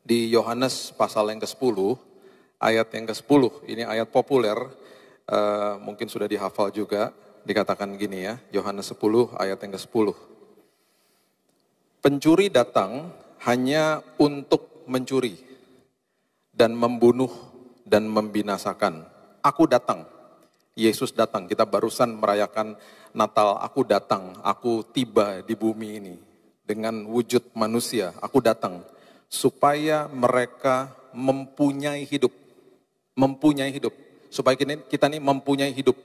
di Yohanes pasal yang ke-10, ayat yang ke-10, ini ayat populer, mungkin sudah dihafal juga, dikatakan gini ya, Yohanes 10 ayat yang ke-10. Pencuri datang hanya untuk mencuri dan membunuh dan membinasakan. Aku datang, Yesus datang, kita barusan merayakan Natal, aku datang, aku tiba di bumi ini dengan wujud manusia, aku datang supaya mereka mempunyai hidup, supaya kita ini mempunyai hidup,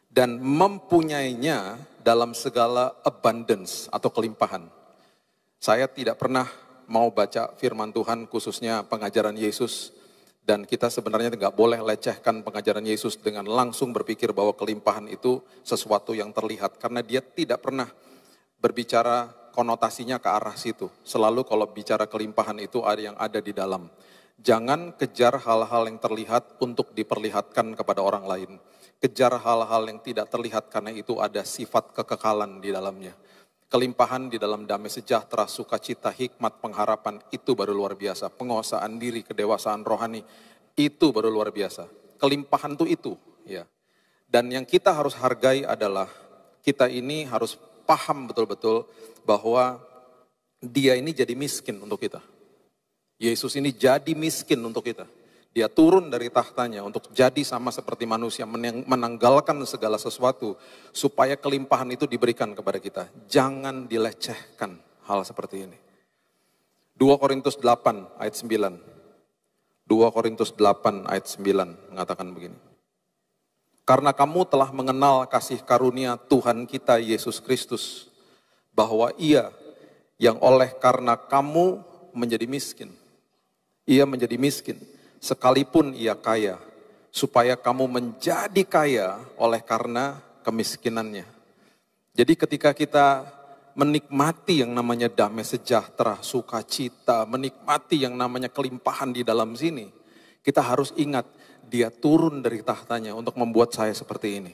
dan mempunyainya dalam segala abundance atau kelimpahan. Saya tidak pernah mau baca firman Tuhan, khususnya pengajaran Yesus, dan kita sebenarnya tidak boleh lecehkan pengajaran Yesus dengan langsung berpikir bahwa kelimpahan itu sesuatu yang terlihat, karena dia tidak pernah berbicara konotasinya ke arah situ. Selalu kalau bicara kelimpahan itu ada yang ada di dalam. Jangan kejar hal-hal yang terlihat untuk diperlihatkan kepada orang lain. Kejar hal-hal yang tidak terlihat karena itu ada sifat kekekalan di dalamnya. Kelimpahan di dalam damai sejahtera, sukacita, hikmat, pengharapan, itu baru luar biasa. Penguasaan diri, kedewasaan rohani, itu baru luar biasa. Kelimpahan itu ya. Dan yang kita harus hargai adalah kita ini harus paham betul-betul bahwa dia ini jadi miskin untuk kita. Yesus ini jadi miskin untuk kita. Dia turun dari tahtanya untuk jadi sama seperti manusia, menanggalkan segala sesuatu supaya kelimpahan itu diberikan kepada kita. Jangan dilecehkan hal seperti ini. 2 Korintus 8 ayat 9. 2 Korintus 8 ayat 9 mengatakan begini. Karena kamu telah mengenal kasih karunia Tuhan kita Yesus Kristus, bahwa Ia yang oleh karena kamu menjadi miskin, Ia menjadi miskin, sekalipun Ia kaya, supaya kamu menjadi kaya oleh karena kemiskinannya. Jadi ketika kita menikmati yang namanya damai sejahtera, sukacita, menikmati yang namanya kelimpahan di dalam sini, kita harus ingat, Dia turun dari tahtanya untuk membuat saya seperti ini.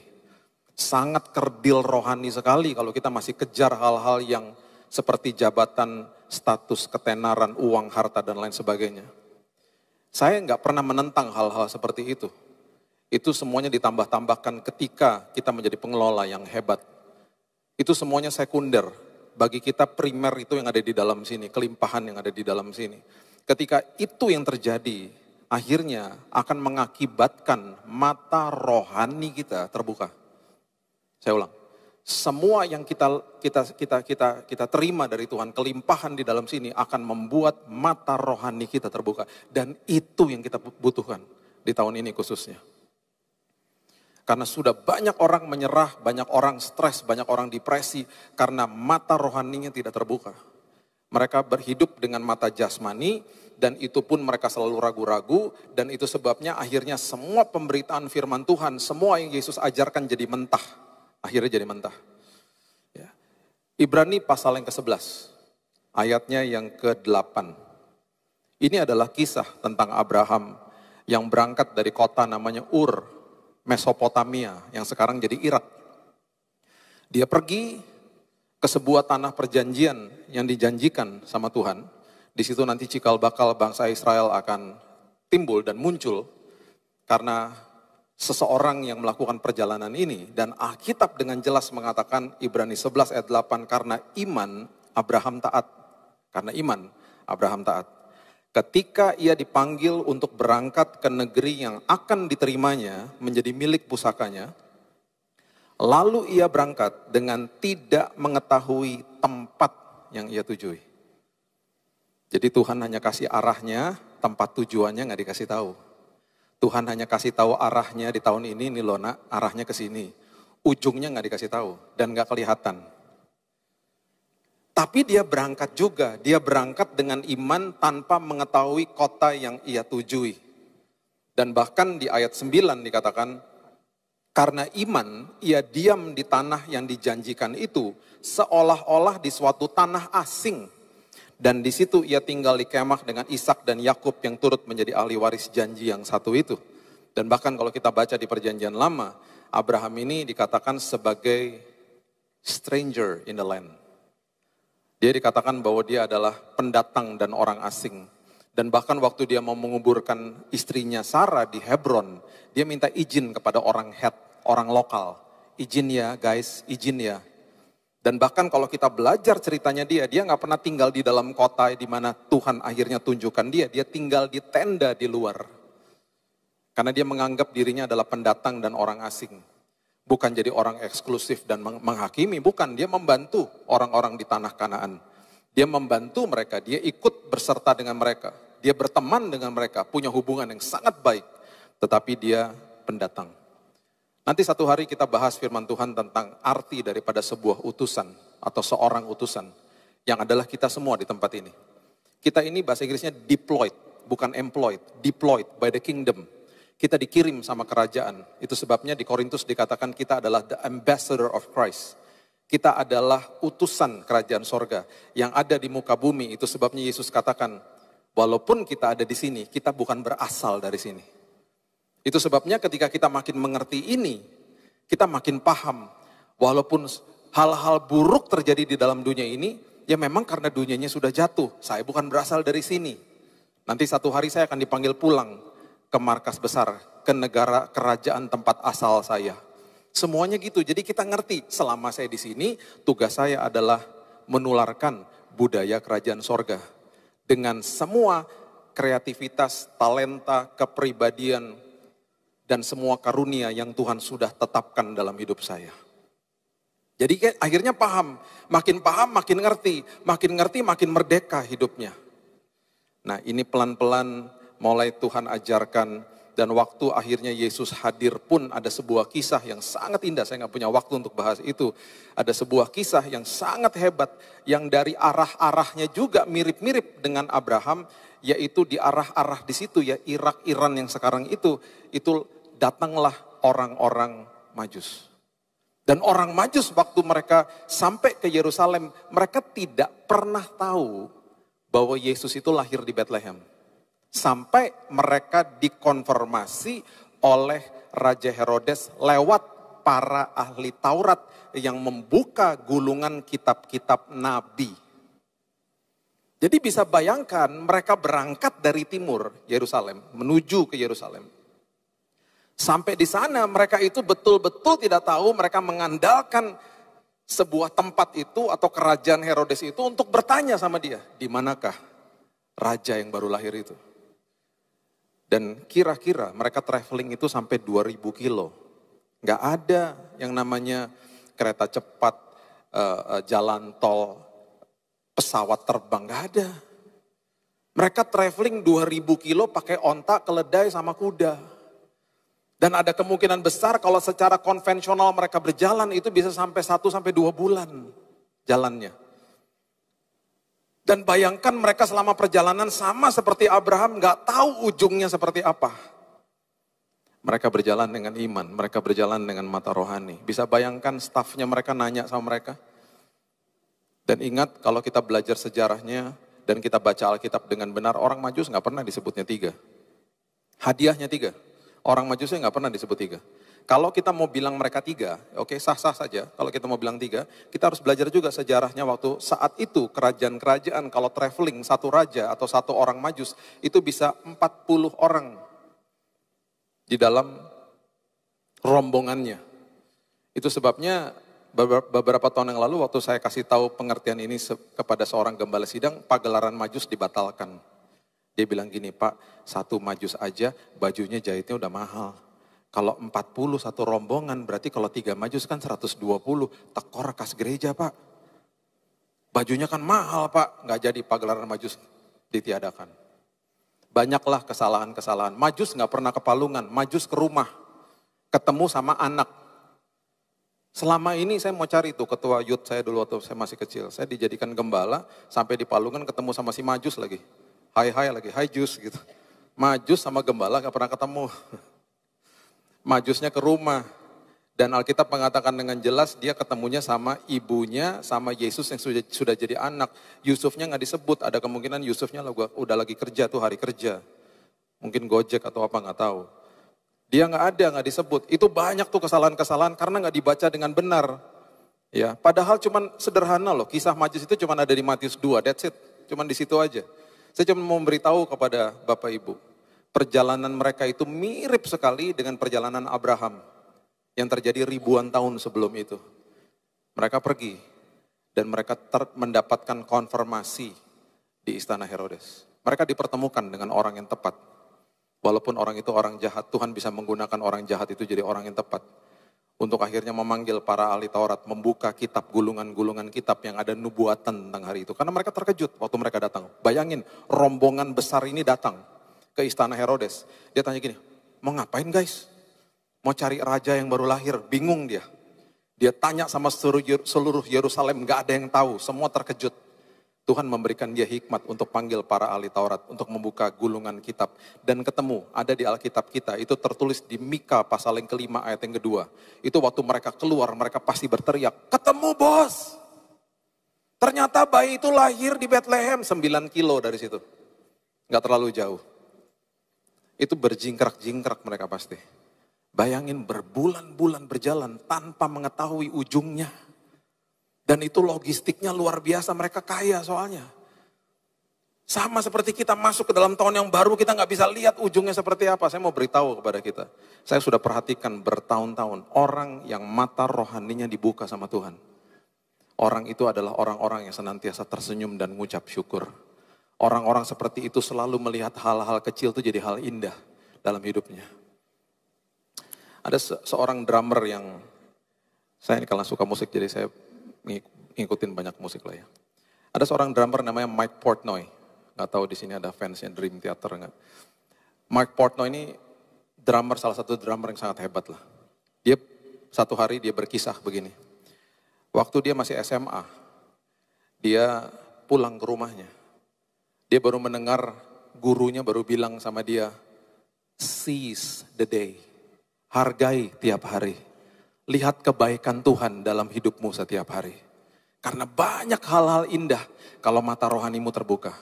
Sangat kerdil rohani sekali kalau kita masih kejar hal-hal yang seperti jabatan, status, ketenaran, uang, harta, dan lain sebagainya. Saya nggak pernah menentang hal-hal seperti itu. Itu semuanya ditambah-tambahkan ketika kita menjadi pengelola yang hebat. Itu semuanya sekunder. Bagi kita primer itu yang ada di dalam sini, kelimpahan yang ada di dalam sini. Ketika itu yang terjadi, akhirnya akan mengakibatkan mata rohani kita terbuka. Saya ulang, semua yang kita terima dari Tuhan, kelimpahan di dalam sini akan membuat mata rohani kita terbuka. Dan itu yang kita butuhkan di tahun ini khususnya. Karena sudah banyak orang menyerah, banyak orang stres, banyak orang depresi karena mata rohaninya tidak terbuka. Mereka berhidup dengan mata jasmani, dan itu pun mereka selalu ragu-ragu, dan itu sebabnya akhirnya semua pemberitaan firman Tuhan, semua yang Yesus ajarkan jadi mentah. Akhirnya jadi mentah. Ya. Ibrani pasal yang ke-11, ayatnya yang ke-8. Ini adalah kisah tentang Abraham yang berangkat dari kota namanya Ur, Mesopotamia, yang sekarang jadi Irak. Dia pergi ke sebuah tanah perjanjian yang dijanjikan sama Tuhan. Di situ nanti cikal bakal bangsa Israel akan timbul dan muncul karena seseorang yang melakukan perjalanan ini. Dan Alkitab dengan jelas mengatakan, Ibrani 11 ayat 8, karena iman Abraham taat. Karena iman Abraham taat. Ketika ia dipanggil untuk berangkat ke negeri yang akan diterimanya menjadi milik pusakanya, lalu ia berangkat dengan tidak mengetahui tempat yang ia tujui. Jadi Tuhan hanya kasih arahnya, tempat tujuannya nggak dikasih tahu. Tuhan hanya kasih tahu arahnya di tahun ini, nih loh nak, arahnya ke sini. Ujungnya nggak dikasih tahu dan nggak kelihatan. Tapi dia berangkat juga, dia berangkat dengan iman tanpa mengetahui kota yang ia tujui. Dan bahkan di ayat 9 dikatakan, karena iman, ia diam di tanah yang dijanjikan itu, seolah-olah di suatu tanah asing. Dan di situ ia tinggal di kemah dengan Ishak dan Yakub yang turut menjadi ahli waris janji yang satu itu. Dan bahkan kalau kita baca di perjanjian lama, Abraham ini dikatakan sebagai stranger in the land. Dia dikatakan bahwa dia adalah pendatang dan orang asing. Dan bahkan waktu dia mau menguburkan istrinya Sarah di Hebron, dia minta izin kepada orang orang lokal. Izin ya guys, izin ya. Dan bahkan kalau kita belajar ceritanya dia nggak pernah tinggal di dalam kota di mana Tuhan akhirnya tunjukkan dia tinggal di tenda di luar. Karena dia menganggap dirinya adalah pendatang dan orang asing. Bukan jadi orang eksklusif dan menghakimi, bukan. Dia membantu orang-orang di tanah Kanaan. Dia membantu mereka, dia ikut berserta dengan mereka. Dia berteman dengan mereka, punya hubungan yang sangat baik. Tetapi dia pendatang. Nanti satu hari kita bahas firman Tuhan tentang arti daripada sebuah utusan atau seorang utusan. Yang adalah kita semua di tempat ini. Kita ini bahasa Inggrisnya deployed, bukan employed. Deployed by the kingdom. Kita dikirim sama kerajaan. Itu sebabnya di Korintus dikatakan kita adalah the ambassador of Christ. Kita adalah utusan kerajaan sorga yang ada di muka bumi. Itu sebabnya Yesus katakan, walaupun kita ada di sini, kita bukan berasal dari sini. Itu sebabnya ketika kita makin mengerti ini, kita makin paham. Walaupun hal-hal buruk terjadi di dalam dunia ini, ya memang karena dunianya sudah jatuh. Saya bukan berasal dari sini. Nanti satu hari saya akan dipanggil pulang ke markas besar, ke negara kerajaan tempat asal saya. Semuanya gitu, jadi kita ngerti selama saya di sini, tugas saya adalah menularkan budaya kerajaan sorga. Dengan semua kreativitas, talenta, kepribadian, dan semua karunia yang Tuhan sudah tetapkan dalam hidup saya. Jadi akhirnya paham, makin ngerti, makin merdeka hidupnya. Nah ini pelan-pelan mulai Tuhan ajarkan, dan waktu akhirnya Yesus hadir pun ada sebuah kisah yang sangat indah. Saya nggak punya waktu untuk bahas itu. Ada sebuah kisah yang sangat hebat, yang dari arah-arahnya juga mirip-mirip dengan Abraham, yaitu di arah-arah di situ ya, Irak, Iran yang sekarang itu datanglah orang-orang Majus. Dan orang Majus waktu mereka sampai ke Yerusalem, mereka tidak pernah tahu bahwa Yesus itu lahir di Bethlehem. Sampai mereka dikonfirmasi oleh Raja Herodes lewat para ahli Taurat yang membuka gulungan kitab-kitab nabi. Jadi bisa bayangkan mereka berangkat dari timur Yerusalem menuju ke Yerusalem. Sampai di sana mereka itu betul-betul tidak tahu, mereka mengandalkan sebuah tempat itu atau kerajaan Herodes itu untuk bertanya sama dia, di manakah raja yang baru lahir itu? Dan kira-kira mereka traveling itu sampai 2000 kilo. Nggak ada yang namanya kereta cepat, jalan tol, pesawat terbang, nggak ada. Mereka traveling 2000 kilo pakai onta, keledai sama kuda. Dan ada kemungkinan besar kalau secara konvensional mereka berjalan itu bisa sampai 1-2 bulan jalannya. Dan bayangkan mereka selama perjalanan sama seperti Abraham, gak tahu ujungnya seperti apa. Mereka berjalan dengan iman, mereka berjalan dengan mata rohani. Bisa bayangkan stafnya mereka nanya sama mereka. Dan ingat kalau kita belajar sejarahnya dan kita baca Alkitab dengan benar, orang Majus gak pernah disebutnya 3. Hadiahnya 3. Orang Majusnya gak pernah disebut 3. Kalau kita mau bilang mereka 3, oke, sah-sah saja. Kalau kita mau bilang 3, kita harus belajar juga sejarahnya waktu saat itu kerajaan-kerajaan kalau traveling satu raja atau satu orang Majus itu bisa 40 orang di dalam rombongannya. Itu sebabnya beberapa tahun yang lalu waktu saya kasih tahu pengertian ini kepada seorang gembala sidang, pagelaran Majus dibatalkan. Dia bilang gini, Pak, satu Majus aja bajunya jahitnya udah mahal. Kalau 40 satu rombongan, berarti kalau 3 Majus kan 120, tekor kas gereja Pak. Bajunya kan mahal Pak, nggak jadi pagelaran Majus ditiadakan. Banyaklah kesalahan-kesalahan. Majus nggak pernah ke Palungan, Majus ke rumah, ketemu sama anak. Selama ini saya mau cari tuh ketua youth saya dulu waktu saya masih kecil. Saya dijadikan gembala, sampai di Palungan ketemu sama si Majus lagi. Hai lagi, hai Jus gitu. Majus sama gembala nggak pernah ketemu. Majusnya ke rumah. Dan Alkitab mengatakan dengan jelas dia ketemunya sama ibunya, sama Yesus yang sudah jadi anak. Yusufnya nggak disebut, ada kemungkinan Yusufnya udah lagi kerja tuh hari kerja. Mungkin Gojek atau apa nggak tahu. Dia nggak disebut. Itu banyak tuh kesalahan-kesalahan karena nggak dibaca dengan benar. Ya, padahal cuman sederhana loh, kisah Majus itu cuman ada di Matius 2, that's it. Cuman di situ aja. Saya cuma mau memberitahu kepada Bapak Ibu, perjalanan mereka itu mirip sekali dengan perjalanan Abraham yang terjadi ribuan tahun sebelum itu. Mereka pergi dan mereka mendapatkan konfirmasi di istana Herodes. Mereka dipertemukan dengan orang yang tepat. Walaupun orang itu orang jahat, Tuhan bisa menggunakan orang jahat itu jadi orang yang tepat. Untuk akhirnya memanggil para ahli Taurat, membuka kitab, gulungan-gulungan kitab yang ada nubuatan tentang hari itu. Karena mereka terkejut waktu mereka datang. Bayangin, rombongan besar ini datang ke istana Herodes. Dia tanya gini, mau ngapain guys? Mau cari raja yang baru lahir, bingung dia. Dia tanya sama seluruh Yerusalem, gak ada yang tahu, semua terkejut. Tuhan memberikan dia hikmat untuk panggil para ahli Taurat, untuk membuka gulungan kitab. Dan ketemu, ada di Alkitab kita, itu tertulis di Mika pasal yang kelima ayat yang kedua. Itu waktu mereka keluar, mereka pasti berteriak, ketemu bos. Ternyata bayi itu lahir di Bethlehem, 9 kilo dari situ. Gak terlalu jauh. Itu berjingkrak-jingkrak mereka pasti. Bayangin berbulan-bulan berjalan tanpa mengetahui ujungnya. Dan itu logistiknya luar biasa, mereka kaya soalnya. Sama seperti kita masuk ke dalam tahun yang baru, kita nggak bisa lihat ujungnya seperti apa. Saya mau beritahu kepada kita, saya sudah perhatikan bertahun-tahun, orang yang mata rohaninya dibuka sama Tuhan. Orang itu adalah orang-orang yang senantiasa tersenyum dan mengucap syukur. Orang-orang seperti itu selalu melihat hal-hal kecil itu jadi hal indah dalam hidupnya. Ada seorang drummer yang, saya ini kalau suka musik jadi saya ngikutin banyak musik lah ya. Ada seorang drummer namanya Mike Portnoy. Gak tahu di sini ada fansnya Dream Theater nggak? Mike Portnoy ini drummer, salah satu drummer yang sangat hebat lah. Dia satu hari dia berkisah begini. Waktu dia masih SMA, dia pulang ke rumahnya. Dia baru mendengar gurunya baru bilang sama dia, seize the day, hargai tiap hari. Lihat kebaikan Tuhan dalam hidupmu setiap hari. Karena banyak hal-hal indah kalau mata rohanimu terbuka.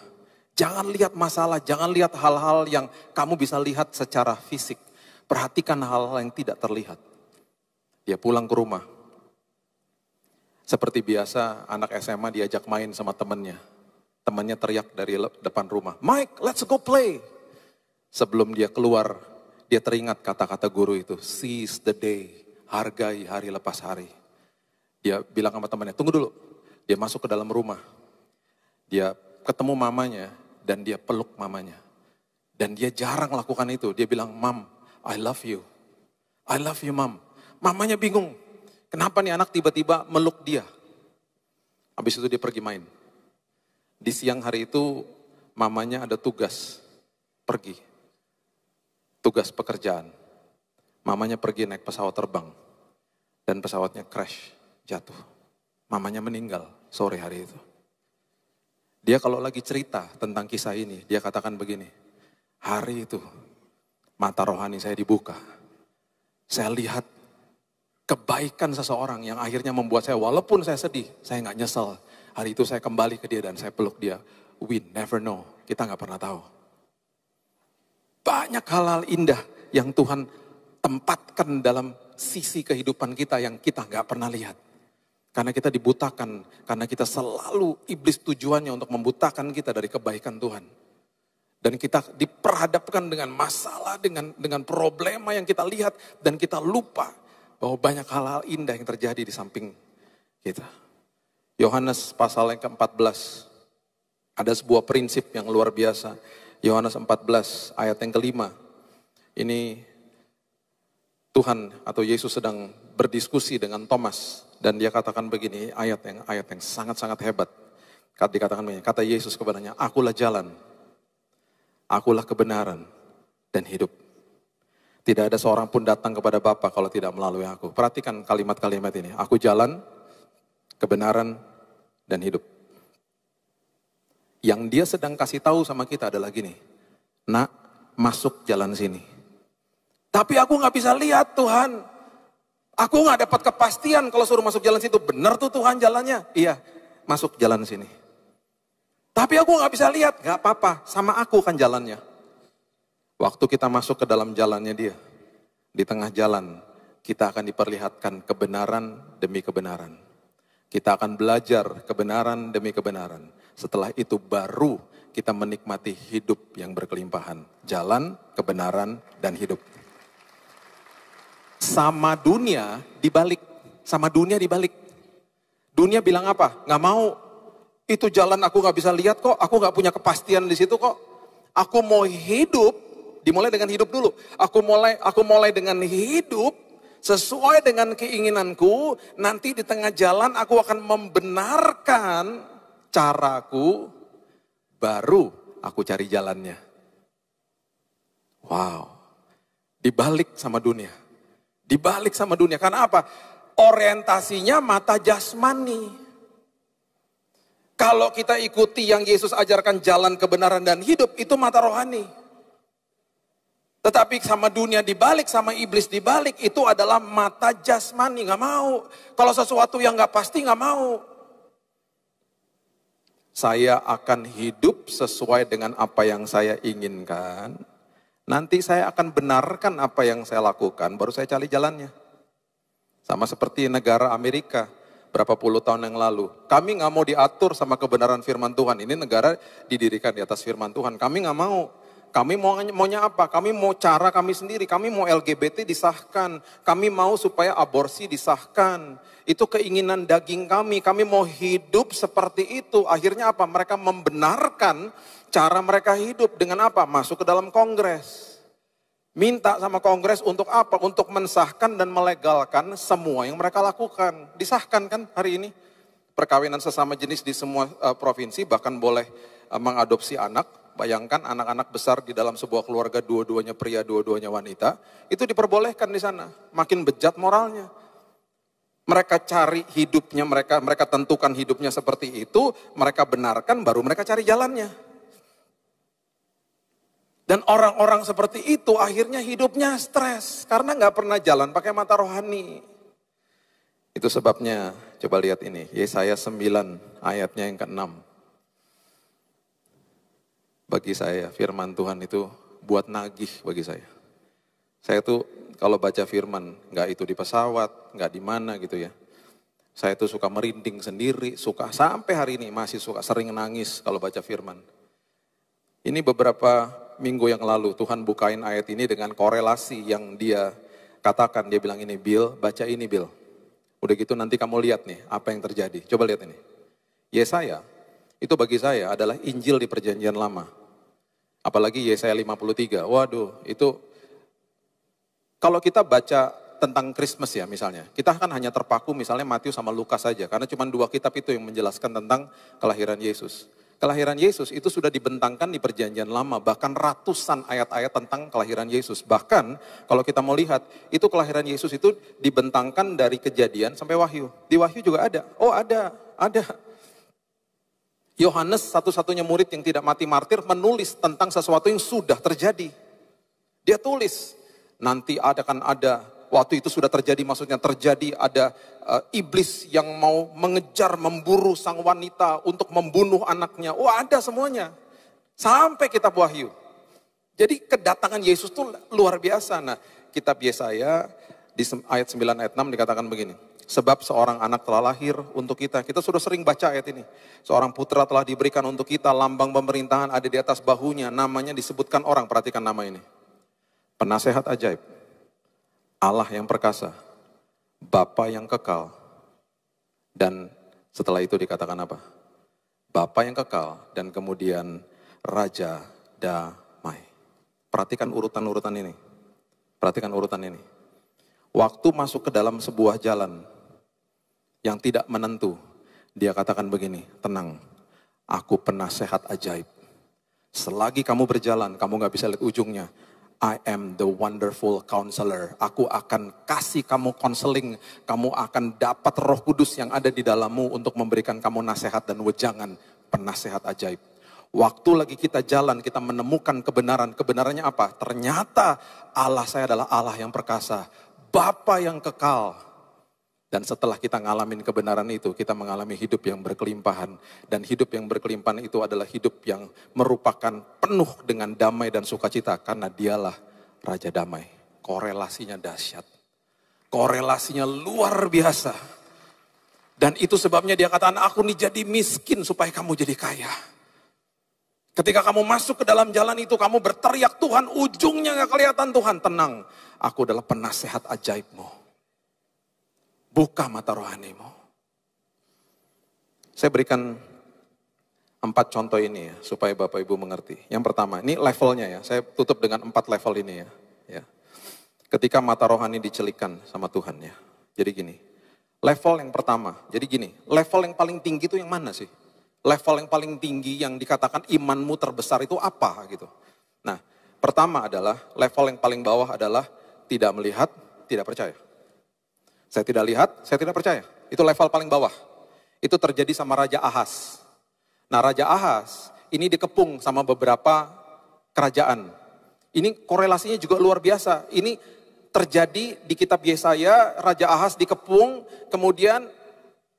Jangan lihat masalah, jangan lihat hal-hal yang kamu bisa lihat secara fisik. Perhatikan hal-hal yang tidak terlihat. Dia pulang ke rumah. Seperti biasa anak SMA diajak main sama temannya. Temannya teriak dari depan rumah, Mike, let's go play. Sebelum dia keluar, dia teringat kata-kata guru itu, seize the day. Hargai hari lepas hari. Dia bilang sama temannya, tunggu dulu. Dia masuk ke dalam rumah. Dia ketemu mamanya dan dia peluk mamanya. Dan dia jarang lakukan itu. Dia bilang, Mom, I love you. I love you, Mom. Mamanya bingung. Kenapa nih anak tiba-tiba meluk dia? Habis itu dia pergi main. Di siang hari itu mamanya ada tugas. Pergi. Tugas pekerjaan. Mamanya pergi naik pesawat terbang. Dan pesawatnya crash, jatuh. Mamanya meninggal sore hari itu. Dia kalau lagi cerita tentang kisah ini, dia katakan begini. Hari itu, mata rohani saya dibuka. Saya lihat kebaikan seseorang yang akhirnya membuat saya, walaupun saya sedih, saya gak nyesel. Hari itu saya kembali ke dia dan saya peluk dia. We never know, kita gak pernah tahu. Banyak hal-hal indah yang Tuhan tempatkan dalam sisi kehidupan kita yang kita gak pernah lihat. Karena kita dibutakan, karena kita selalu iblis tujuannya untuk membutakan kita dari kebaikan Tuhan. Dan kita diperhadapkan dengan masalah, dengan problema yang kita lihat dan kita lupa bahwa banyak hal-hal indah yang terjadi di samping kita. Yohanes pasal yang ke-14, ada sebuah prinsip yang luar biasa. Yohanes 14 ayat yang ke-5, ini Tuhan atau Yesus sedang berdiskusi dengan Thomas dan dia katakan begini, ayat yang sangat-sangat hebat. Dikatakan begini, kata Yesus kepadanya, akulah jalan, akulah kebenaran dan hidup. Tidak ada seorang pun datang kepada Bapa kalau tidak melalui aku. Perhatikan kalimat-kalimat ini, aku jalan, kebenaran dan hidup. Yang dia sedang kasih tahu sama kita adalah gini, nak, masuk jalan sini. Tapi aku gak bisa lihat Tuhan. Aku gak dapat kepastian kalau suruh masuk jalan situ. Benar tuh Tuhan jalannya? Iya, masuk jalan sini. Tapi aku gak bisa lihat. Gak apa-apa, sama aku kan jalannya. Waktu kita masuk ke dalam jalannya dia. Di tengah jalan, kita akan diperlihatkan kebenaran demi kebenaran. Kita akan belajar kebenaran demi kebenaran. Setelah itu baru kita menikmati hidup yang berkelimpahan. Jalan, kebenaran, dan hidup. Sama dunia dibalik. Sama dunia dibalik. Dunia bilang apa? Nggak mau. Itu jalan aku nggak bisa lihat kok. Aku nggak punya kepastian di situ kok. Aku mau hidup. Dimulai dengan hidup dulu. Aku mulai dengan hidup. Sesuai dengan keinginanku, nanti di tengah jalan aku akan membenarkan caraku, baru aku cari jalannya. Wow, dibalik sama dunia. Dibalik sama dunia, karena apa? Orientasinya mata jasmani. Kalau kita ikuti yang Yesus ajarkan jalan kebenaran dan hidup, itu mata rohani. Tetapi sama dunia dibalik, sama iblis dibalik, itu adalah mata jasmani, nggak mau. Kalau sesuatu yang nggak pasti nggak mau. Saya akan hidup sesuai dengan apa yang saya inginkan. Nanti saya akan benarkan apa yang saya lakukan, baru saya cari jalannya. Sama seperti negara Amerika, berapa puluh tahun yang lalu. Kami nggak mau diatur sama kebenaran firman Tuhan. Ini negara didirikan di atas firman Tuhan. Kami nggak mau. Kami maunya apa? Kami mau cara kami sendiri. Kami mau LGBT disahkan. Kami mau supaya aborsi disahkan. Itu keinginan daging kami. Kami mau hidup seperti itu. Akhirnya apa? Mereka membenarkan cara mereka hidup. Dengan apa? Masuk ke dalam kongres. Minta sama kongres untuk apa? Untuk mensahkan dan melegalkan semua yang mereka lakukan. Disahkan kan hari ini? Perkawinan sesama jenis di semua provinsi, bahkan boleh mengadopsi anak. Bayangkan anak-anak besar di dalam sebuah keluarga, dua-duanya pria, dua-duanya wanita, itu diperbolehkan di sana. Makin bejat moralnya. Mereka cari hidupnya, mereka tentukan hidupnya seperti itu, mereka benarkan, baru mereka cari jalannya. Dan orang-orang seperti itu akhirnya hidupnya stres, karena nggak pernah jalan pakai mata rohani. Itu sebabnya, coba lihat ini, Yesaya 9 ayatnya yang ke-6. Bagi saya firman Tuhan itu buat nagih bagi saya. Saya tuh kalau baca firman, nggak itu di pesawat, nggak di mana gitu ya. Saya tuh suka merinding sendiri, suka sampai hari ini masih suka sering nangis kalau baca firman. Ini beberapa minggu yang lalu Tuhan bukain ayat ini dengan korelasi yang dia katakan. Dia bilang ini, Bill, baca ini Bill. Udah gitu nanti kamu lihat nih apa yang terjadi. Coba lihat ini. Yesaya. Itu bagi saya adalah Injil di Perjanjian Lama. Apalagi Yesaya 53. Waduh, itu kalau kita baca tentang Christmas ya misalnya. Kita kan hanya terpaku misalnya Matius sama Lukas saja. Karena cuma 2 kitab itu yang menjelaskan tentang kelahiran Yesus. Kelahiran Yesus itu sudah dibentangkan di Perjanjian Lama. Bahkan ratusan ayat-ayat tentang kelahiran Yesus. Bahkan kalau kita mau lihat, itu kelahiran Yesus itu dibentangkan dari Kejadian sampai Wahyu. Di Wahyu juga ada. Oh ada. Yohanes satu-satunya murid yang tidak mati martir menulis tentang sesuatu yang sudah terjadi. Dia tulis, nanti akan ada, waktu itu sudah terjadi, maksudnya terjadi ada iblis yang mau mengejar, memburu sang wanita untuk membunuh anaknya. Oh ada semuanya, sampai kitab Wahyu. Jadi kedatangan Yesus itu luar biasa. Nah kitab Yesaya di ayat 9 ayat 6 dikatakan begini. Sebab seorang anak telah lahir untuk kita. Kita sudah sering baca ayat ini. Seorang putra telah diberikan untuk kita. Lambang pemerintahan ada di atas bahunya. Namanya disebutkan orang. Perhatikan nama ini. Penasehat ajaib. Allah yang perkasa. Bapa yang kekal. Dan setelah itu dikatakan apa? Bapa yang kekal. Dan kemudian Raja damai. Perhatikan urutan-urutan ini. Perhatikan urutan ini. Waktu masuk ke dalam sebuah jalan yang tidak menentu, dia katakan begini, tenang, aku penasehat ajaib. Selagi kamu berjalan, kamu gak bisa lihat ujungnya. I am the wonderful counselor. Aku akan kasih kamu konseling, kamu akan dapat Roh Kudus yang ada di dalammu untuk memberikan kamu nasihat dan wejangan, penasehat ajaib. Waktu lagi kita jalan, kita menemukan kebenaran. Kebenarannya apa? Ternyata Allah saya adalah Allah yang perkasa, Bapa yang kekal. Dan setelah kita ngalamin kebenaran itu, kita mengalami hidup yang berkelimpahan. Dan hidup yang berkelimpahan itu adalah hidup yang merupakan penuh dengan damai dan sukacita. Karena dialah Raja Damai. Korelasinya dahsyat. Korelasinya luar biasa. Dan itu sebabnya dia katakan, aku nih jadi miskin supaya kamu jadi kaya. Ketika kamu masuk ke dalam jalan itu, kamu berteriak, Tuhan, ujungnya gak kelihatan Tuhan. Tenang, aku adalah penasehat ajaibmu. Buka mata rohanimu. Saya berikan 4 contoh ini ya, supaya Bapak Ibu mengerti. Yang pertama, ini levelnya ya, saya tutup dengan 4 level ini ya. Ketika mata rohani dicelikan sama Tuhan ya. Jadi gini, level yang pertama, jadi gini, level yang paling tinggi itu yang mana sih? Level yang paling tinggi yang dikatakan imanmu terbesar itu apa gitu. Nah, pertama adalah, level yang paling bawah adalah tidak melihat, tidak percaya. Saya tidak lihat, saya tidak percaya. Itu level paling bawah. Itu terjadi sama Raja Ahaz. Nah, Raja Ahaz ini dikepung sama beberapa kerajaan. Ini korelasinya juga luar biasa. Ini terjadi di kitab Yesaya, Raja Ahaz dikepung, kemudian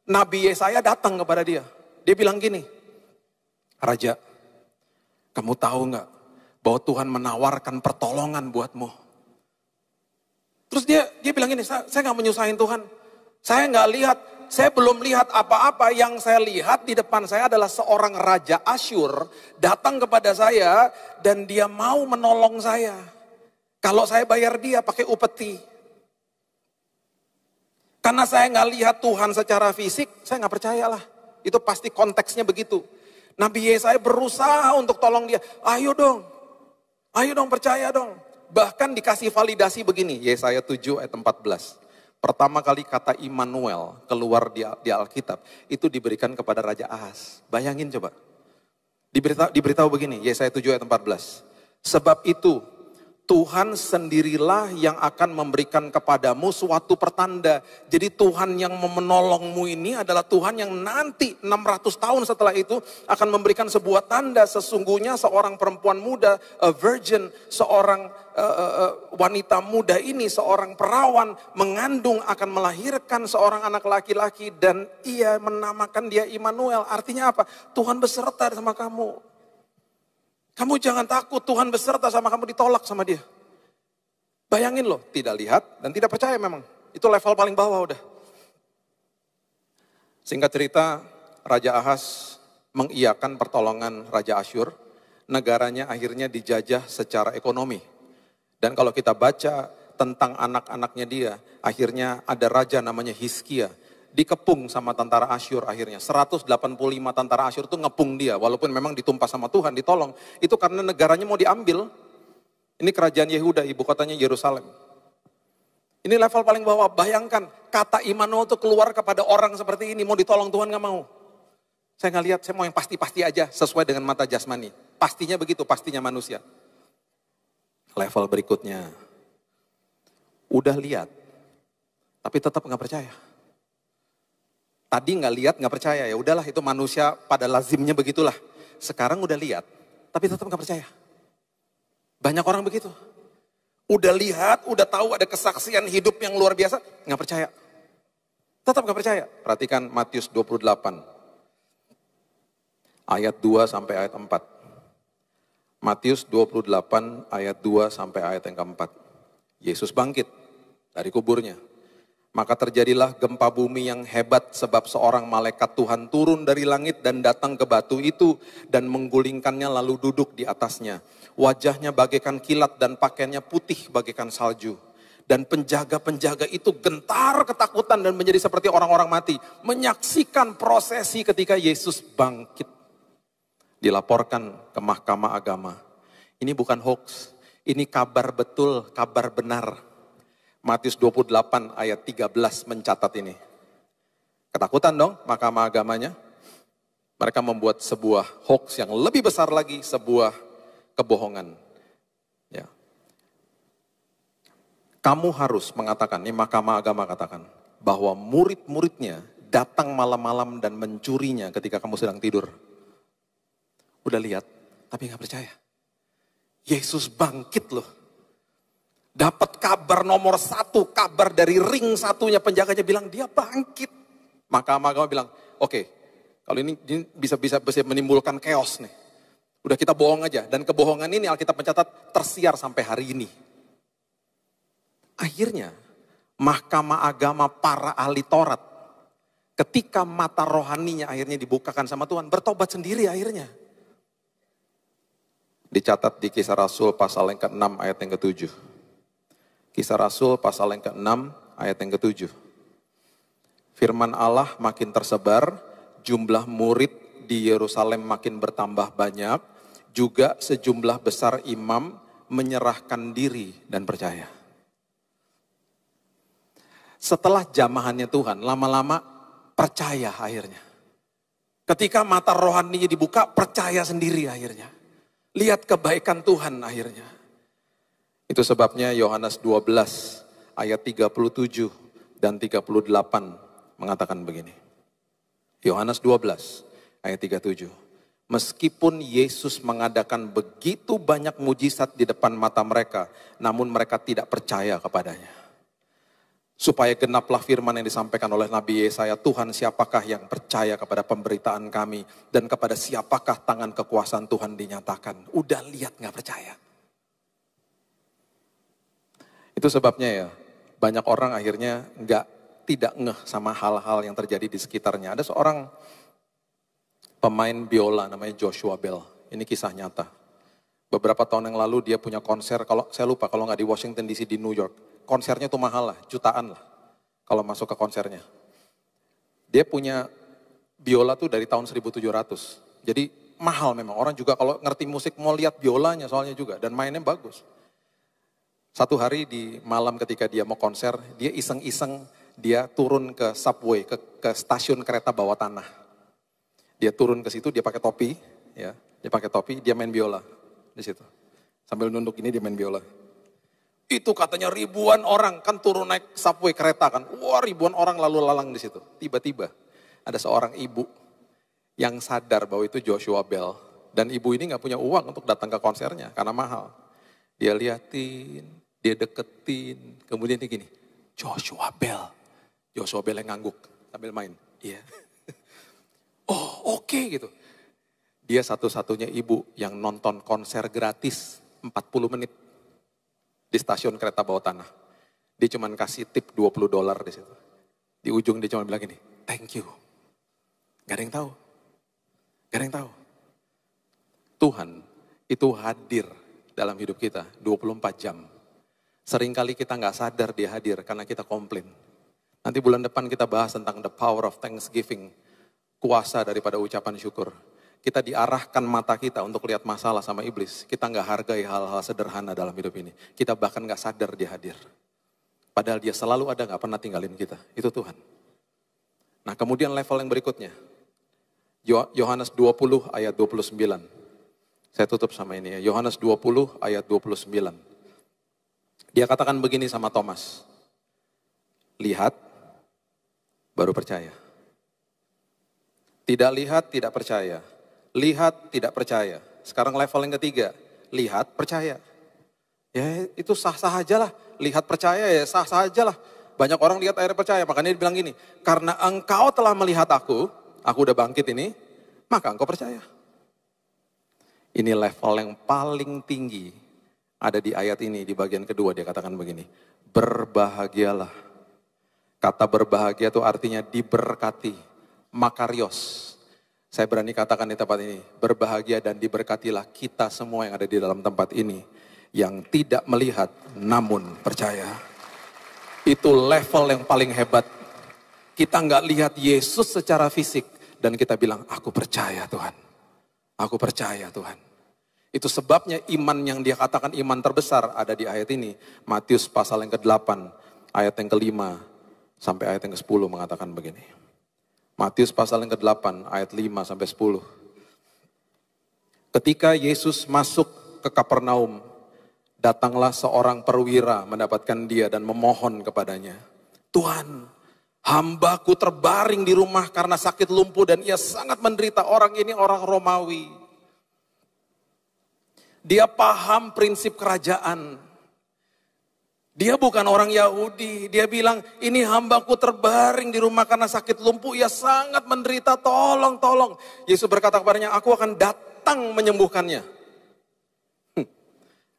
Nabi Yesaya datang kepada dia. Dia bilang gini, Raja, kamu tahu nggak bahwa Tuhan menawarkan pertolongan buatmu? Terus dia bilang gini, saya nggak menyusahin Tuhan. Saya nggak lihat, saya belum lihat apa-apa. Yang saya lihat di depan saya adalah seorang Raja Asyur datang kepada saya dan dia mau menolong saya. Kalau saya bayar dia pakai upeti. Karena saya nggak lihat Tuhan secara fisik, saya nggak percayalah. Itu pasti konteksnya begitu. Nabi Yesaya berusaha untuk tolong dia. Ayo dong percaya dong. Bahkan dikasih validasi begini, Yesaya 7 ayat 14. Pertama kali kata Immanuel keluar di Alkitab, itu diberikan kepada Raja Ahaz. Bayangin coba. Diberitahu begini, Yesaya 7 ayat 14. Sebab itu, Tuhan sendirilah yang akan memberikan kepadamu suatu pertanda. Jadi Tuhan yang menolongmu ini adalah Tuhan yang nanti 600 tahun setelah itu akan memberikan sebuah tanda. Sesungguhnya seorang perempuan muda, a virgin, seorang wanita muda ini, seorang perawan mengandung akan melahirkan seorang anak laki-laki dan ia menamakan dia Immanuel. Artinya apa? Tuhan beserta sama kamu. Kamu jangan takut, Tuhan beserta sama kamu, ditolak sama dia. Bayangin loh, tidak lihat dan tidak percaya memang. Itu level paling bawah udah. Singkat cerita, Raja Ahaz mengiyakan pertolongan Raja Asyur. Negaranya akhirnya dijajah secara ekonomi. Dan kalau kita baca tentang anak-anaknya dia, akhirnya ada raja namanya Hizkia. Dikepung sama tentara Asyur akhirnya. 185 tentara Asyur itu ngepung dia. Walaupun memang ditumpas sama Tuhan, ditolong. Itu karena negaranya mau diambil. Ini kerajaan Yehuda, ibu kotanya Yerusalem. Ini level paling bawah. Bayangkan, kata Immanuel itu keluar kepada orang seperti ini. Mau ditolong Tuhan gak mau. Saya gak lihat, saya mau yang pasti-pasti aja. Sesuai dengan mata jasmani. Pastinya begitu, pastinya manusia. Level berikutnya. Udah lihat, tapi tetap gak percaya. Tadi nggak lihat, nggak percaya, ya udahlah itu manusia pada lazimnya begitulah. Sekarang udah lihat, tapi tetap nggak percaya. Banyak orang begitu. Udah lihat, udah tahu ada kesaksian hidup yang luar biasa, nggak percaya. Tetap nggak percaya. Perhatikan Matius 28, ayat 2 sampai ayat 4. Matius 28 ayat 2 sampai ayat yang keempat. Yesus bangkit dari kuburnya. Maka terjadilah gempa bumi yang hebat sebab seorang malaikat Tuhan turun dari langit dan datang ke batu itu dan menggulingkannya lalu duduk di atasnya. Wajahnya bagaikan kilat dan pakaiannya putih bagaikan salju. Dan penjaga-penjaga itu gentar ketakutan dan menjadi seperti orang-orang mati. Menyaksikan prosesi ketika Yesus bangkit. Dilaporkan ke mahkamah agama. Ini bukan hoax, ini kabar betul, kabar benar. Matius 28 ayat 13 mencatat ini. Ketakutan dong mahkamah agamanya. Mereka membuat sebuah hoax yang lebih besar lagi, sebuah kebohongan. Ya. Kamu harus mengatakan, ini mahkamah agama katakan, bahwa murid-muridnya datang malam-malam dan mencurinya ketika kamu sedang tidur. Udah lihat, tapi gak percaya. Yesus bangkit loh. Dapat kabar nomor 1, kabar dari ring satunya, penjaganya bilang dia bangkit. Mahkamah agama bilang, oke, kalau ini bisa menimbulkan chaos nih. Udah kita bohong aja, dan kebohongan ini Alkitab mencatat tersiar sampai hari ini. Akhirnya, mahkamah agama para ahli Taurat Ketika mata rohaninya akhirnya dibukakan sama Tuhan, bertobat sendiri akhirnya. Dicatat di Kisah Rasul pasal yang ke-6 ayat yang ke-7. Kisah Rasul pasal yang ke-6 ayat yang ke-7. Firman Allah makin tersebar, jumlah murid di Yerusalem makin bertambah banyak, juga sejumlah besar imam menyerahkan diri dan percaya. Setelah jamahannya Tuhan, lama-lama percaya akhirnya. Ketika mata rohaninya dibuka, percaya sendiri akhirnya. Lihat kebaikan Tuhan akhirnya. Itu sebabnya Yohanes 12 ayat 37 dan 38 mengatakan begini. Yohanes 12 ayat 37. Meskipun Yesus mengadakan begitu banyak mujizat di depan mata mereka, namun mereka tidak percaya kepadanya. Supaya genaplah firman yang disampaikan oleh Nabi Yesaya, Tuhan siapakah yang percaya kepada pemberitaan kami, dan kepada siapakah tangan kekuasaan Tuhan dinyatakan. Udah lihat gak percaya. Itu sebabnya ya, banyak orang akhirnya tidak ngeh sama hal-hal yang terjadi di sekitarnya. Ada seorang pemain biola namanya Joshua Bell, ini kisah nyata. Beberapa tahun yang lalu dia punya konser, kalau saya lupa kalau nggak di Washington DC, di New York. Konsernya tuh mahal lah, jutaan lah kalau masuk ke konsernya. Dia punya biola tuh dari tahun 1700. Jadi mahal memang, orang juga kalau ngerti musik mau lihat biolanya soalnya juga, dan mainnya bagus. Satu hari di malam ketika dia mau konser, dia iseng-iseng, dia turun ke subway, ke stasiun kereta bawah tanah. Dia turun ke situ, dia pakai topi, ya, dia main biola di situ. Sambil nunduk ini dia main biola. Itu katanya ribuan orang, kan turun naik subway kereta kan. Wah, ribuan orang lalu lalang di situ. Tiba-tiba ada seorang ibu yang sadar bahwa itu Joshua Bell. Dan ibu ini gak punya uang untuk datang ke konsernya karena mahal. Dia liatin, dia deketin, kemudian dia gini, Joshua Bell. Joshua Bell yang ngangguk sambil main. Iya. Oh oke gitu. Dia satu-satunya ibu yang nonton konser gratis 40 menit. Di stasiun kereta bawah tanah. Dia cuma kasih tip $20 di situ. Di ujung dia cuma bilang gini, thank you. Gak ada yang tahu. Gak ada yang tahu. Tuhan itu hadir dalam hidup kita 24 jam. Seringkali kita gak sadar dia hadir karena kita komplain. Nanti bulan depan kita bahas tentang the power of thanksgiving. Kuasa daripada ucapan syukur. Kita diarahkan mata kita untuk lihat masalah sama iblis. Kita gak hargai hal-hal sederhana dalam hidup ini. Kita bahkan gak sadar dia hadir. Padahal dia selalu ada, gak pernah tinggalin kita. Itu Tuhan. Nah kemudian level yang berikutnya. Yohanes 20 ayat 29. Saya tutup sama ini ya. Yohanes 20 ayat 29. Dia katakan begini sama Thomas. Lihat, baru percaya. Tidak lihat, tidak percaya. Lihat, tidak percaya. Sekarang level yang ketiga, lihat, percaya. Ya itu sah-sah aja lah. Lihat, percaya ya sah-sah aja lah. Banyak orang lihat akhirnya percaya, makanya dia bilang gini, karena engkau telah melihat aku udah bangkit ini, maka engkau percaya. Ini level yang paling tinggi ada di ayat ini, di bagian kedua dia katakan begini, berbahagialah. Kata berbahagia itu artinya diberkati, makarios. Saya berani katakan di tempat ini, berbahagia dan diberkatilah kita semua yang ada di dalam tempat ini. Yang tidak melihat namun percaya. Itu level yang paling hebat. Kita nggak lihat Yesus secara fisik. Dan kita bilang, aku percaya Tuhan. Aku percaya Tuhan. Itu sebabnya iman yang dia katakan iman terbesar ada di ayat ini. Matius pasal yang ke-8, ayat yang ke-5 sampai ayat yang ke-10 mengatakan begini. Matius pasal yang ke-8 ayat 5 sampai 10. Ketika Yesus masuk ke Kapernaum, datanglah seorang perwira mendapatkan dia dan memohon kepadanya. Tuhan, hambaku terbaring di rumah karena sakit lumpuh dan ia sangat menderita. Orang ini orang Romawi. Dia paham prinsip kerajaan. Dia bukan orang Yahudi, dia bilang, ini hambaku terbaring di rumah karena sakit lumpuh, ia sangat menderita, tolong. Yesus berkata kepadanya, aku akan datang menyembuhkannya.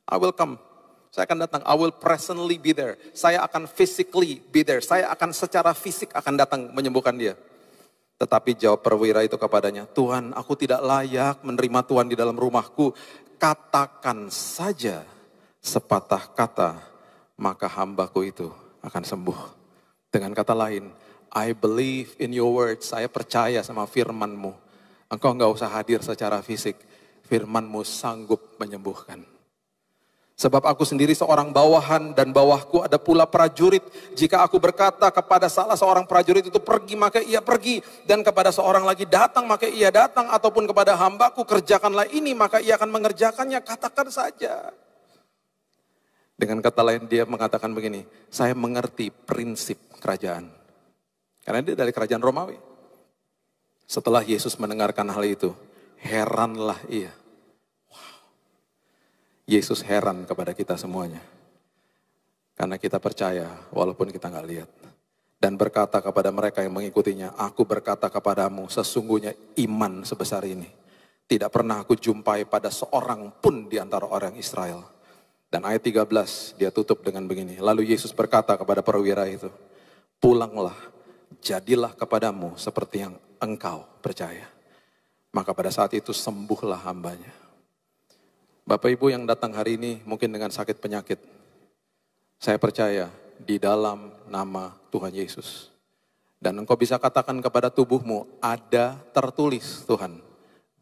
I will come, saya akan datang, I will presently be there. Saya akan physically be there, saya akan secara fisik akan datang menyembuhkan dia. Tetapi jawab perwira itu kepadanya, Tuhan, aku tidak layak menerima Tuhan di dalam rumahku. Katakan saja sepatah kata, maka hambaku itu akan sembuh. Dengan kata lain, I believe in your words. Saya percaya sama firman-Mu. Engkau nggak usah hadir secara fisik. Firman-Mu sanggup menyembuhkan. Sebab aku sendiri seorang bawahan dan bawahku ada pula prajurit. Jika aku berkata kepada salah seorang prajurit itu pergi, maka ia pergi. Dan kepada seorang lagi datang, maka ia datang. Ataupun kepada hambaku kerjakanlah ini, maka ia akan mengerjakannya. Katakan saja. Dengan kata lain dia mengatakan begini, saya mengerti prinsip kerajaan. Karena dia dari kerajaan Romawi. Setelah Yesus mendengarkan hal itu, heranlah ia. Yesus heran kepada kita semuanya. Karena kita percaya walaupun kita nggak lihat. Dan berkata kepada mereka yang mengikutinya, aku berkata kepadamu sesungguhnya iman sebesar ini. Tidak pernah aku jumpai pada seorang pun di antara orang Israel. Dan ayat 13 dia tutup dengan begini. Lalu Yesus berkata kepada perwira itu, pulanglah, jadilah kepadamu seperti yang engkau percaya. Maka pada saat itu sembuhlah hambanya. Bapak Ibu yang datang hari ini mungkin dengan sakit penyakit. Saya percaya di dalam nama Tuhan Yesus. Dan engkau bisa katakan kepada tubuhmu, ada tertulis Tuhan,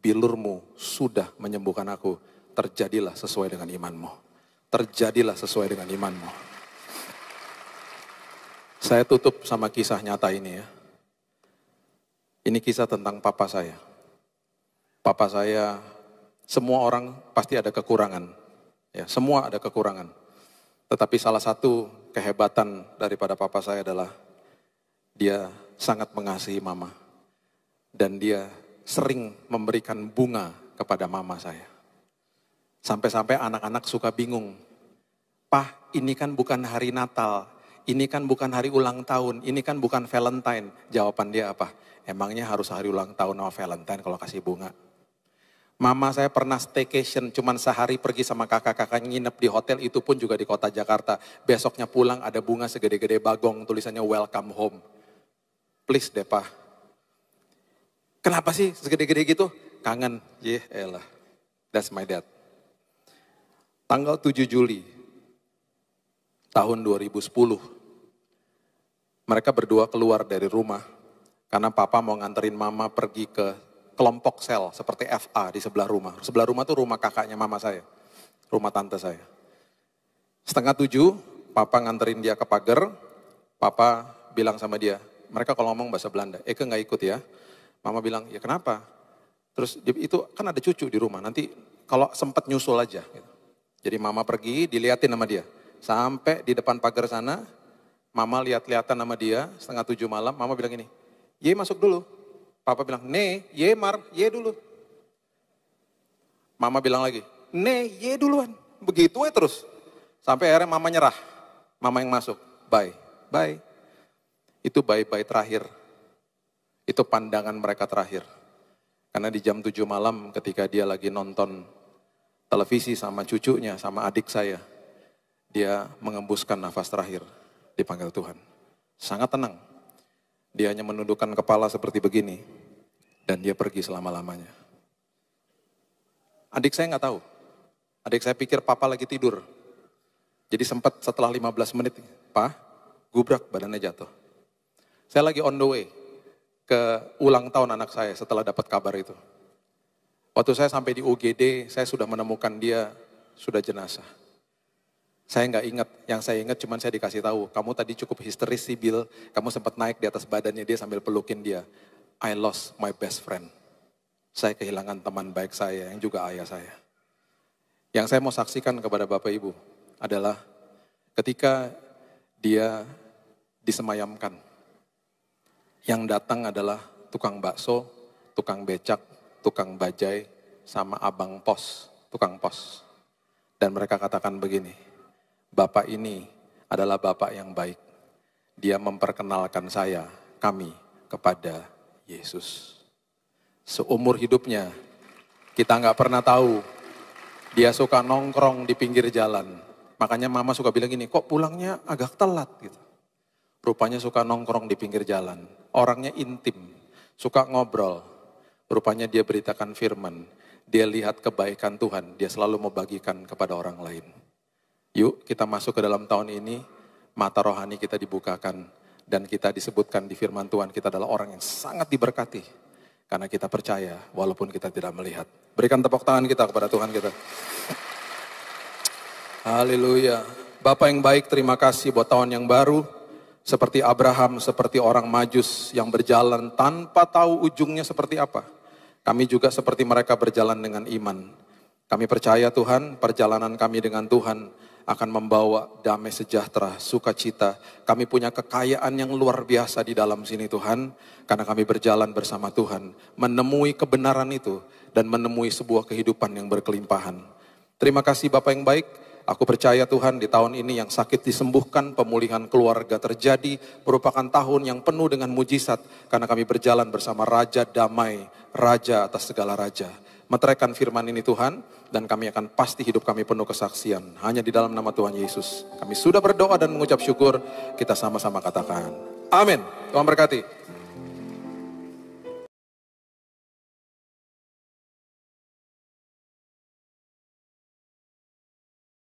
bilurmu sudah menyembuhkan aku. Terjadilah sesuai dengan imanmu. Terjadilah sesuai dengan imanmu. Saya tutup sama kisah nyata ini ya. Ini kisah tentang papa saya. Papa saya, semua orang pasti ada kekurangan. Ya, semua ada kekurangan. Tetapi salah satu kehebatan daripada papa saya adalah dia sangat mengasihi mama. Dan dia sering memberikan bunga kepada mama saya. Sampai-sampai anak-anak suka bingung. Pah, ini kan bukan hari Natal. Ini kan bukan hari ulang tahun. Ini kan bukan Valentine. Jawaban dia apa? Emangnya harus hari ulang tahun sama Valentine kalau kasih bunga? Mama saya pernah staycation, cuman sehari pergi sama kakak-kakak nginep di hotel, itu pun juga di kota Jakarta. Besoknya pulang ada bunga segede-gede bagong, tulisannya welcome home. Please deh Pak. Kenapa sih segede-gede gitu? Kangen, elah. That's my dad. Tanggal 7 Juli tahun 2010, mereka berdua keluar dari rumah karena papa mau nganterin mama pergi ke kelompok sel seperti FA di sebelah rumah. Sebelah rumah tuh rumah kakaknya mama saya, rumah tante saya. 6:30, papa nganterin dia ke pagar, papa bilang sama dia, mereka kalau ngomong bahasa Belanda, Eke nggak ikut ya. Mama bilang, ya kenapa? Terus itu kan ada cucu di rumah, nanti kalau sempat nyusul aja. Gitu. Jadi mama pergi, diliatin sama dia. Sampai di depan pagar sana, mama lihat-lihatan sama dia, 6:30 malam, mama bilang gini, Ye masuk dulu. Papa bilang, Ne, Ye Mar, Ye dulu. Mama bilang lagi, Ne, Ye duluan. Begitu ya terus. Sampai akhirnya mama nyerah. Mama yang masuk, bye, bye. Itu bye-bye terakhir. Itu pandangan mereka terakhir. Karena di jam 7 malam ketika dia lagi nonton televisi sama cucunya, sama adik saya, dia mengembuskan nafas terakhir, dipanggil Tuhan. Sangat tenang. Dia hanya menundukkan kepala seperti begini, dan dia pergi selama-lamanya. Adik saya nggak tahu. Adik saya pikir papa lagi tidur. Jadi sempat setelah 15 menit, Pak, gubrak badannya jatuh. Saya lagi on the way ke ulang tahun anak saya setelah dapat kabar itu. Waktu saya sampai di UGD, saya sudah menemukan dia sudah jenazah. Saya nggak ingat, yang saya ingat cuman saya dikasih tahu, kamu tadi cukup histeris sih Bill, kamu sempat naik di atas badannya dia sambil pelukin dia. I lost my best friend. Saya kehilangan teman baik saya yang juga ayah saya. Yang saya mau saksikan kepada Bapak Ibu adalah ketika dia disemayamkan, yang datang adalah tukang bakso, tukang becak, tukang bajai, sama abang pos, tukang pos. Dan mereka katakan begini, Bapak ini adalah Bapak yang baik. Dia memperkenalkan kami kepada Yesus. Seumur hidupnya kita nggak pernah tahu dia suka nongkrong di pinggir jalan. Makanya mama suka bilang gini, kok pulangnya agak telat gitu. Rupanya suka nongkrong di pinggir jalan. Orangnya intim. suka ngobrol. Rupanya dia beritakan firman, dia lihat kebaikan Tuhan, dia selalu mau bagikan kepada orang lain. Yuk kita masuk ke dalam tahun ini, mata rohani kita dibukakan, dan kita disebutkan di firman Tuhan, kita adalah orang yang sangat diberkati. Karena kita percaya, walaupun kita tidak melihat. Berikan tepuk tangan kita kepada Tuhan kita. Haleluya. Bapak yang baik, terima kasih buat tahun yang baru. Seperti Abraham, seperti orang Majus yang berjalan tanpa tahu ujungnya seperti apa. Kami juga seperti mereka berjalan dengan iman. Kami percaya Tuhan, perjalanan kami dengan Tuhan akan membawa damai sejahtera, sukacita. Kami punya kekayaan yang luar biasa di dalam sini Tuhan. Karena kami berjalan bersama Tuhan. Menemui kebenaran itu dan menemui sebuah kehidupan yang berkelimpahan. Terima kasih Bapak yang baik. Aku percaya Tuhan di tahun ini yang sakit disembuhkan, pemulihan keluarga terjadi, merupakan tahun yang penuh dengan mujizat. Karena kami berjalan bersama Raja Damai, Raja atas segala Raja. Meteraikan firman ini Tuhan, dan kami akan pasti hidup kami penuh kesaksian. Hanya di dalam nama Tuhan Yesus. Kami sudah berdoa dan mengucap syukur, kita sama-sama katakan. Amin. Tuhan berkati.